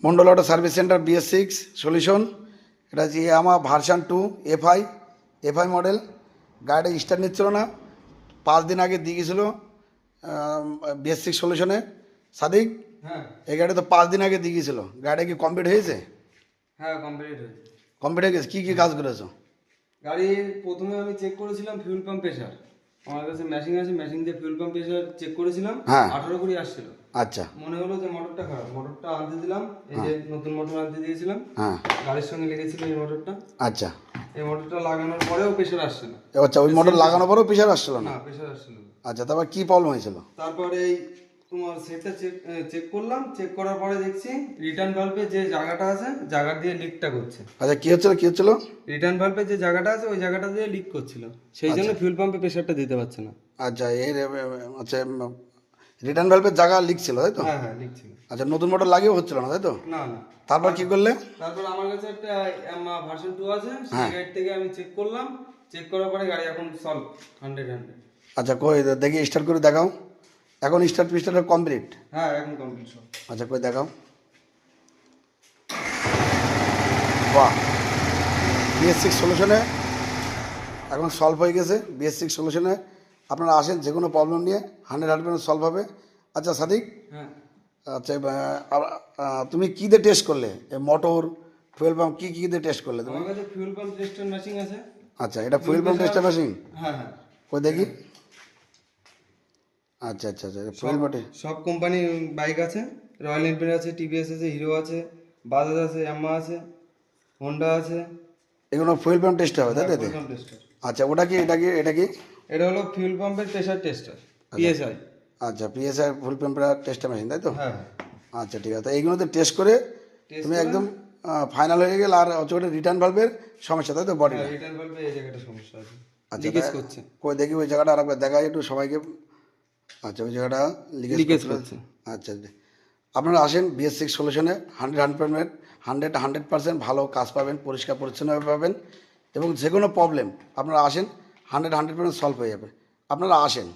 Mondal auto service centre BS6 solution. এটা হচ্ছে Yamaha version 2 FI model. গাড়িটা স্টার্ট নিচ্ছিল না, 5 দিন আগে দিয়ে গেছিলো BS6 সলিউশনে। সাদিক, হ্যাঁ এই গাড়ি তো 5 দিন আগে দিয়ে গেছিলো, গাড়িটা কি কমপ্লিট হয়েছে? হ্যাঁ কমপ্লিট হয়েছে। কমপ্লিট হয়ে গেছে। কী কী কাজ করেছো? গাড়ি প্রথমে আমি চেক করেছিলাম ফিউল পাম্প প্রেশার। আমার কাছে মেশিন আছে, মেশিন দিয়ে ফিউল পাম্প প্রেশার চেক করেছিলাম। হ্যাঁ। 18 কুড়ি আসছিল। আচ্ছা। মনে হলো যে মোটরটা খারাপ, মোটরটা আনতে দিলাম। এই যে নতুন মোটর আনতে দিয়েছিলাম, হ্যাঁ। গাড়ির সঙ্গে লেগেছিল এই মোটরটা। আচ্ছা এই মোটরটা লাগানোর পরেও প্রেশার আসছে না। আচ্ছা, ওই মোটর লাগানোর পরেও প্রেশার আসছিল না? না, প্রেশার আসছিল না। আচ্ছা, তারপর কী প্রবলেম হয়েছিল? তারপরে এই তোমার সেটটা চেক করলাম। চেক করার পরে দেখছি রিটার্ন ভালভে যে জায়গাটা আছে, জায়গা দিয়ে লিকটা করছে। আচ্ছা, কী হচ্ছিল? রিটার্ন ভালভে যে জায়গাটা আছে ওই জায়গাটা দিয়ে লিক করছিল, সেই জন্য ফিউল পাম্পে প্রেশারটা দিতে পারছে না। আচ্ছা, আচ্ছা, রিটার্ন ভ্যালভের জায়গা লিক ছিল, তাই তো? হ্যাঁ হ্যাঁ লিক ছিল। আচ্ছা, নতুন মোটর লাগিয়েও হচ্ছিল না, তাই তো? না না। তারপর কি করলে? তারপর আমার কাছে একটা ভার্সন 2 আছে, সেই গাড়ি থেকে আমি চেক করলাম। চেক করার পরে গাড়ি এখন সলভ 100। আচ্ছা, কই দেখি, স্টার্ট করে দেখাও। এখন স্টার্ট কমপ্লিট? হ্যাঁ এখন কমপ্লিট সব। আচ্ছা, কই দেখাও। বাহ, BS6 সলিউশনে এখন সলভ হয়ে গেছে। BS6 সলিউশনে আপনারা আসেন, যে কোনো প্রবলেম নিয়ে 100% সলভ হবে। আচ্ছা সাদিক, হ্যাঁ আচ্ছা, তুমি কী দিয়ে টেস্ট করলে? মোটর, ফুয়েল পাম্প, কী দিয়ে টেস্ট করলে তুমি? আমার কাছে ফিউল পাম্প টেস্টার মেশিন আছে। আচ্ছা, এটা ফুয়েল পাম্প টেস্টার মেশিন? হ্যাঁ হ্যাঁ। কই দেখি। আচ্ছা আচ্ছা আচ্ছা, ফুয়েল পাম্পে সব কোম্পানি বাইক আছে। রয়্যাল এনফিল্ড আছে, টিভিএস আছে, হিরো আছে, বাজাজ আছে, ইয়ামাহা আছে, হোন্ডা আছে। এগুলো ফুয়েল পাম্প টেস্ট হবে, তাই তো? Fuel pump tester. আচ্ছা, ওটা কি, এটা কি? এটা হলো ফিউল পাম্পের প্রেসার টেস্টার, পিএসআই। আচ্ছা, PSI ফুল পাম্পের টেস্টার মেশিন, তাই তো? হ্যাঁ আচ্ছা, ঠিক আছে। এইগুলোতে টেস্ট করে তুমি একদম ফাইনাল হয়ে গেলে। আর হচ্ছে ওটা রিটার্ন ভালভের সমস্যা, তাই তো? বডি রিটার্ন ভালভে এই জায়গাটা সমস্যা আছে, আচ্ছা, লিকেজ করছে। কই দেখি ওই জায়গাটা আরেকবার দেখাই একটু সবাইকে। আচ্ছা, ওই জায়গাটা লিকেজ করছে। আচ্ছা, আপনারা আসেন BS6 সলিউশনে। 100% ভালো কাজ পাবেন, পরিষ্কার পরিচ্ছন্নভাবে পাবেন, এবং যে কোনো প্রবলেম আপনারা আসেন, 100% সলভ হয়ে যাবে। আপনারা আসেন।